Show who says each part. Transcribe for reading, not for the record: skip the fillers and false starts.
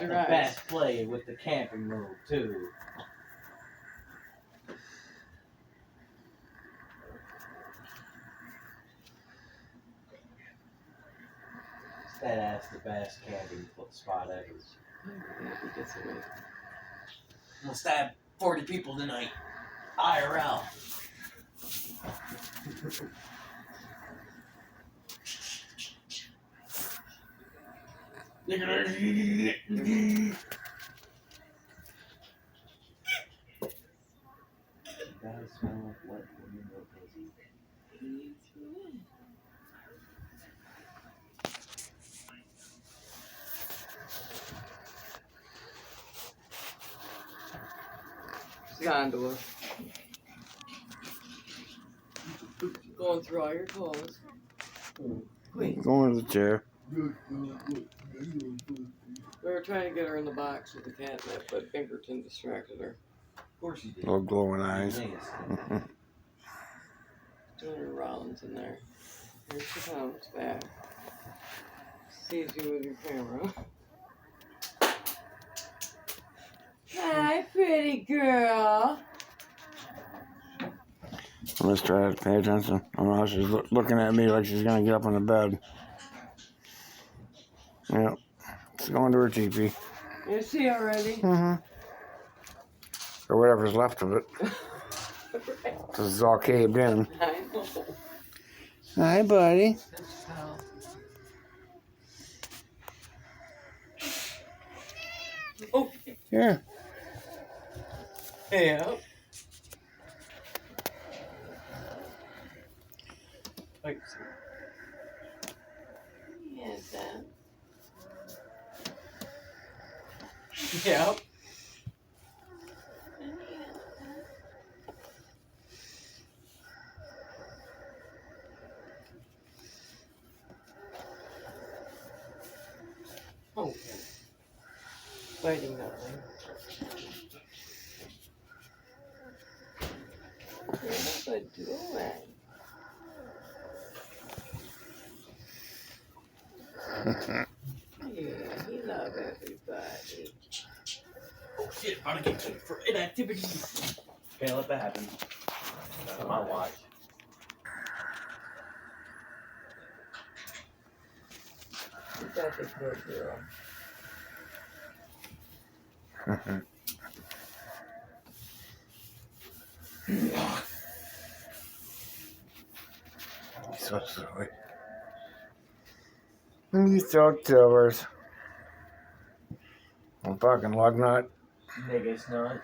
Speaker 1: got the best play with the camping move, too. That ass the best camping spot ever. I'm gonna stab 40 people tonight. IRL. Guys smell like what?
Speaker 2: Gondola. Going through all your clothes. Wait.
Speaker 3: Going to the chair.
Speaker 2: We were trying to get her in the box with the catnip, but Pinkerton distracted her.
Speaker 1: Of course you did.
Speaker 3: Little glowing eyes.
Speaker 2: Doing her rounds in there. Here she comes back. Sees you with your camera. Hi, pretty girl.
Speaker 3: I'm just trying to pay attention. Oh, she's looking at me like she's gonna get up on the bed. Yep. She's going to her teepee.
Speaker 2: Is she already?
Speaker 3: Mm-hmm. Or whatever's left of it. Because it's all caved in.
Speaker 2: I know.
Speaker 3: Hi, buddy.
Speaker 2: Oh.
Speaker 3: Here.
Speaker 2: Yeah. Yes, Yep. Okay. Fighting nothing. What's I doing? Yeah, he love everybody.
Speaker 1: Oh shit, about to get kicked for inactivity. Can't let that happen. That's on my watch.
Speaker 2: That's a good girl.
Speaker 3: So silly. You so killers. I'm fucking lug nut.
Speaker 1: Niggas nut.